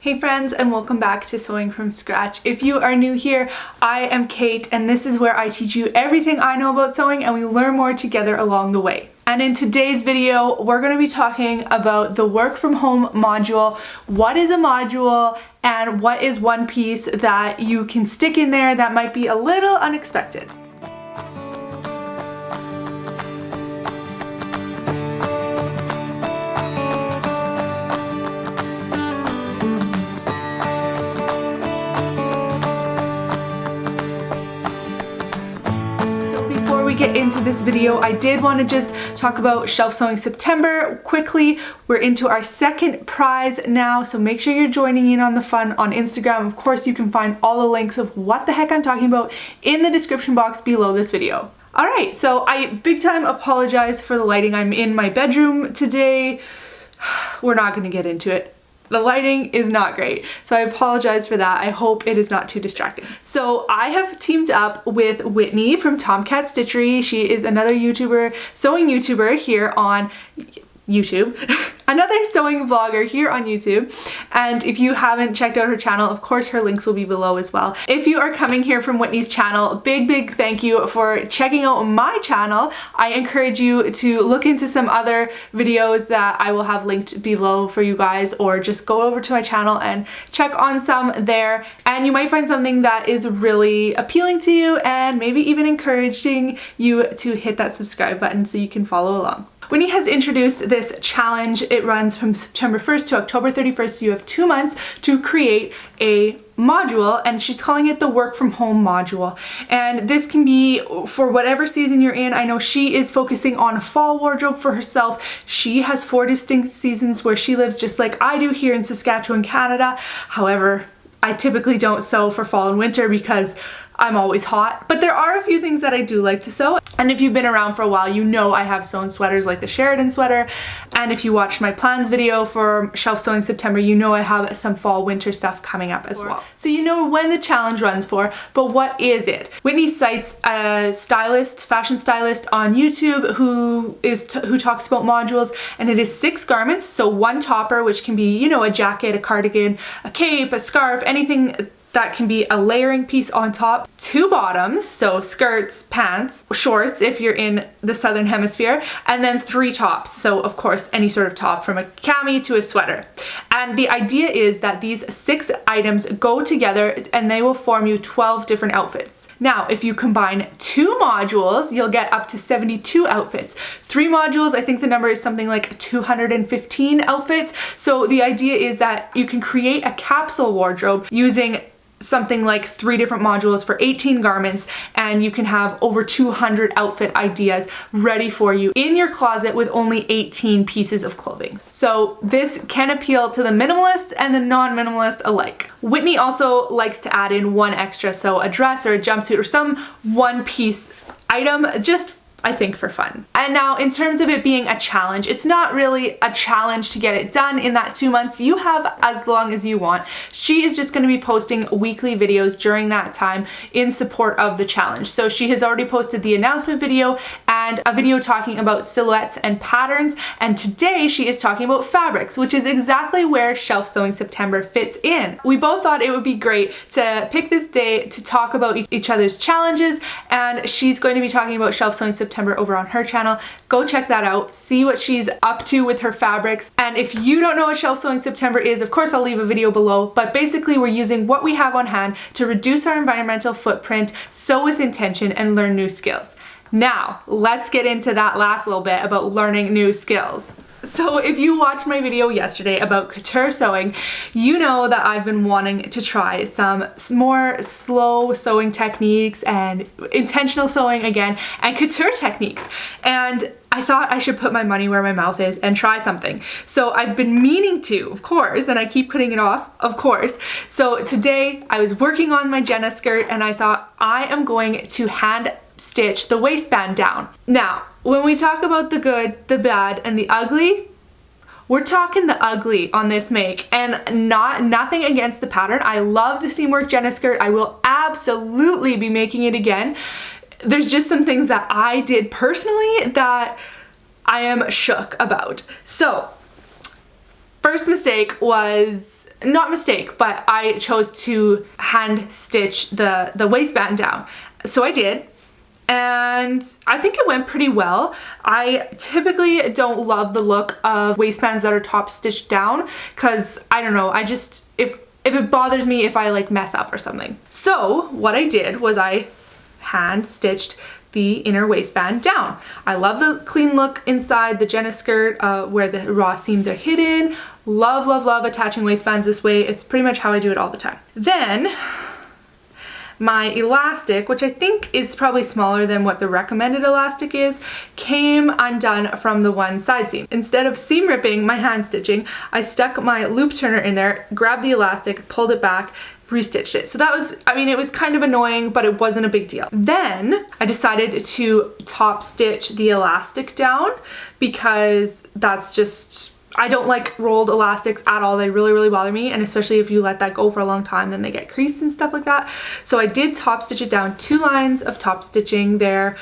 Hey friends, and welcome back to Sewing from Scratch. If you are new here, I am Kate, and this is where I teach you everything I know about sewing and we learn more together along the way. And in today's video, we're going to be talking about the work from home module. What is a module and what is one piece that you can stick in there that might be a little unexpected? Get into this video, I did want to just talk about Shelf Sewing September quickly. We're into our second prize now, so make sure you're joining in on the fun on Instagram. Of course, you can find all the links of what the heck I'm talking about in the description box below this video. Alright, so I big time apologize for the lighting. I'm in my bedroom today. We're not going to get into it. The lighting is not great, so I apologize for that. I hope it is not too distracting. So I have teamed up with Whitney from TomKat Stitchery. She is another YouTuber, sewing YouTuber here on YouTube. Another sewing vlogger here on YouTube, and if you haven't checked out her channel, of course her links will be below as well. If you are coming here from Whitney's channel, big thank you for checking out my channel. I encourage you to look into some other videos that I will have linked below for you guys, or just go over to my channel and check on some there, and you might find something that is really appealing to you and maybe even encouraging you to hit that subscribe button so you can follow along. Whitney has introduced this challenge. It runs from September 1st to October 31st, so you have 2 months to create a module, and she's calling it the work from home module. And this can be for whatever season you're in. I know she is focusing on a fall wardrobe for herself. She has 4 distinct seasons where she lives, just like I do here in Saskatchewan, Canada. However, I typically don't sew for fall and winter because I'm always hot, but there are a few things that I do like to sew. And if you've been around for a while, you know I have sewn sweaters like the Sheridan sweater. And if you watched my plans video for Shelf Sewing September, you know I have some fall winter stuff coming up as well. So you know when the challenge runs for, but what is it? Whitney cites a stylist, fashion stylist on YouTube who talks about modules, and it is 6 garments. So 1 topper, which can be, you know, a jacket, a cardigan, a cape, a scarf, anything that can be a layering piece on top. 2 bottoms, so skirts, pants, shorts if you're in the southern hemisphere, and then 3 tops. So of course any sort of top, from a cami to a sweater. And the idea is that these 6 items go together and they will form you 12 different outfits. Now, if you combine 2 modules, you'll get up to 72 outfits. 3 modules, I think the number is something like 215 outfits. So the idea is that you can create a capsule wardrobe using something like 3 different modules for 18 garments, and you can have over 200 outfit ideas ready for you in your closet with only 18 pieces of clothing. So this can appeal to the minimalist and the non-minimalist alike. Whitney also likes to add in 1 extra, so a dress or a jumpsuit or some one-piece item, just I think for fun. And now in terms of it being a challenge, it's not really a challenge to get it done in that 2 months. You have as long as you want. She is just going to be posting weekly videos during that time in support of the challenge. So she has already posted the announcement video and a video talking about silhouettes and patterns, and today she is talking about fabrics, which is exactly where Shelf Sewing September fits in. We both thought it would be great to pick this day to talk about each other's challenges, and she's going to be talking about Shelf Sewing September over on her channel. Go check that out, see what she's up to with her fabrics. And if you don't know what Shelf Sewing September is, of course I'll leave a video below, but basically we're using what we have on hand to reduce our environmental footprint, sew with intention, and learn new skills. Now, let's get into that last little bit about learning new skills. So if you watched my video yesterday about couture sewing, you know that I've been wanting to try some more slow sewing techniques and intentional sewing again, and couture techniques. And I thought I should put my money where my mouth is and try something. So I've been meaning to, of course, and I keep putting it off, of course. So today I was working on my Jenna skirt and I thought I am going to hand stitch the waistband down. Now, when we talk about the good, the bad, and the ugly, we're talking the ugly on this make, and nothing against the pattern. I love the Seamwork Jenna skirt. I will absolutely be making it again. There's just some things that I did personally that I am shook about. So, first mistake was not mistake, but I chose to hand stitch the waistband down. So I did. And I think it went pretty well. I typically don't love the look of waistbands that are top stitched down because I don't know, I just, if it bothers me if I like mess up or something. So what I did was I hand stitched the inner waistband down. I love the clean look inside the Jenna skirt where the raw seams are hidden. Love, love, love attaching waistbands this way. It's pretty much how I do it all the time. Then my elastic, which I think is probably smaller than what the recommended elastic is, came undone from the one side seam. Instead of seam ripping my hand stitching, I stuck my loop turner in there, grabbed the elastic, pulled it back, restitched it. So that was, I mean, it was kind of annoying, but it wasn't a big deal. Then I decided to top stitch the elastic down because that's just, I don't like rolled elastics at all. They really, really bother me. And especially if you let that go for a long time, then they get creased and stuff like that. So I did top stitch it down, 2 lines of top stitching there.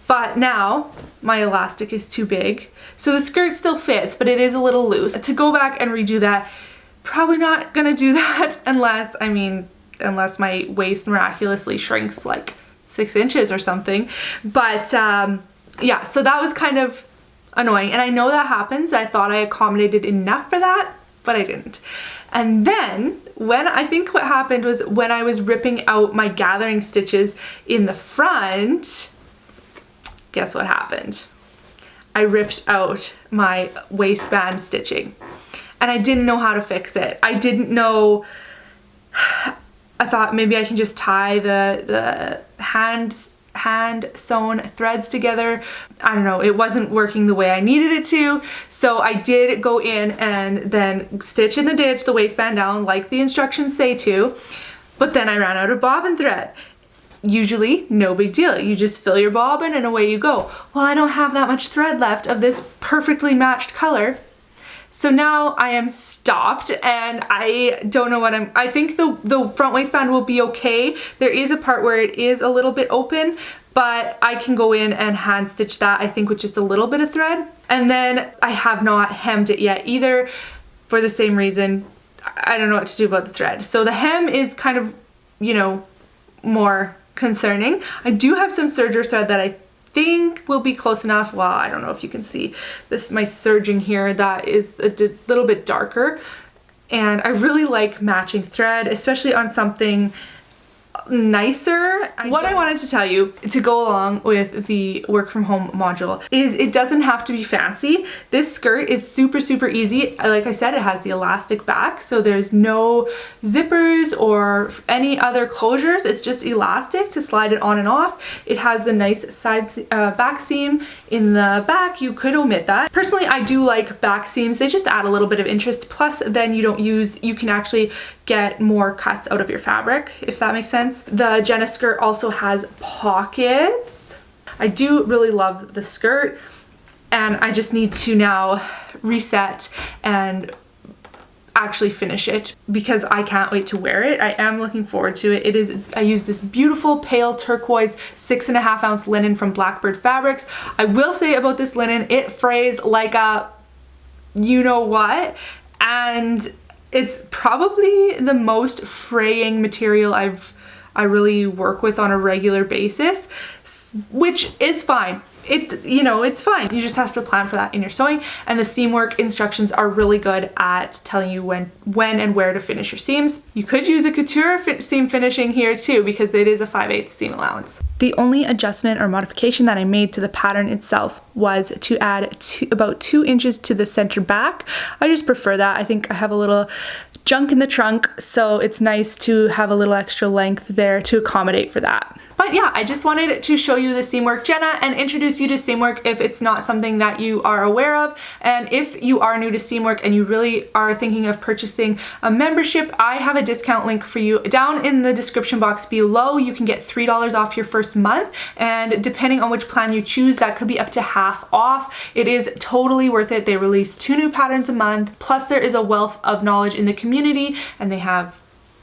But now my elastic is too big. So the skirt still fits, but it is a little loose. To go back and redo that, probably not gonna do that unless, I mean, unless my waist miraculously shrinks like 6 inches or something. But yeah, so that was kind of annoying, and I know that happens. I thought I accommodated enough for that, but I didn't. And then when I think what happened was when I was ripping out my gathering stitches in the front, guess what happened? I ripped out my waistband stitching and I didn't know how to fix it. I didn't know. I thought maybe I can just tie the hand sewn threads together. I don't know, it wasn't working the way I needed it to. So I did go in and then stitch in the ditch the waistband down like the instructions say to, but then I ran out of bobbin thread. Usually no big deal, you just fill your bobbin and away you go. Well, I don't have that much thread left of this perfectly matched color. So now I am stopped and I don't know what I think the front waistband will be okay. There is a part where it is a little bit open, but I can go in and hand stitch that, I think, with just a little bit of thread. And then I have not hemmed it yet either for the same reason. I don't know what to do about the thread. So the hem is kind of, you know, more concerning. I do have some serger thread that I think will be close enough. Well, I don't know if you can see this, my serging here, that is a little bit darker, and I really like matching thread, especially on something nicer. What I wanted to tell you to go along with the work from home module is it doesn't have to be fancy. This skirt is super, super easy. Like I said, it has the elastic back, so there's no zippers or any other closures. It's just elastic to slide it on and off. It has the nice side back seam in the back. You could omit that. Personally, I do like back seams. They just add a little bit of interest. Plus, then you can actually get more cuts out of your fabric, if that makes sense. The Jenna skirt also has pockets. I do really love the skirt, and I just need to now reset and actually finish it because I can't wait to wear it. I am looking forward to it. I use this beautiful pale turquoise 6.5 ounce linen from Blackbird Fabrics. I will say about this linen, it frays like a you know what, and it's probably the most fraying material I really work with on a regular basis, which is fine. It's fine. You just have to plan for that in your sewing, and the Seamwork instructions are really good at telling you when and where to finish your seams. You could use a couture seam finishing here too, because it is a 5/8 seam allowance. The only adjustment or modification that I made to the pattern itself was to add about 2 inches to the center back. I just prefer that. I think I have a little junk in the trunk, so it's nice to have a little extra length there to accommodate for that. But yeah, I just wanted to show you the Seamwork Jenna and introduce you to Seamwork if it's not something that you are aware of. And if you are new to Seamwork and you really are thinking of purchasing a membership, I have a discount link for you down in the description box below. You can get $3 off your first month, and depending on which plan you choose, that could be up to half off. It is totally worth it. They release 2 new patterns a month, plus there is a wealth of knowledge in the community, and they have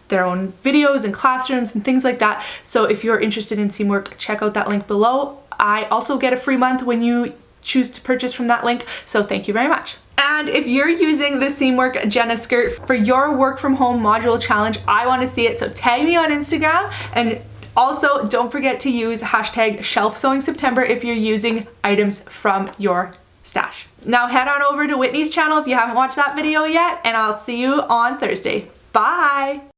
their own videos and classrooms and things like that. So if you're interested in Seamwork, check out that link below. I also get a free month when you choose to purchase from that link, so thank you very much. And if you're using the Seamwork Jenna skirt for your work from home module challenge, I want to see it. So tag me on Instagram, and also don't forget to use hashtag shelfsewingseptember if you're using items from your stash. Now head on over to Whitney's channel if you haven't watched that video yet, and I'll see you on Thursday. Bye!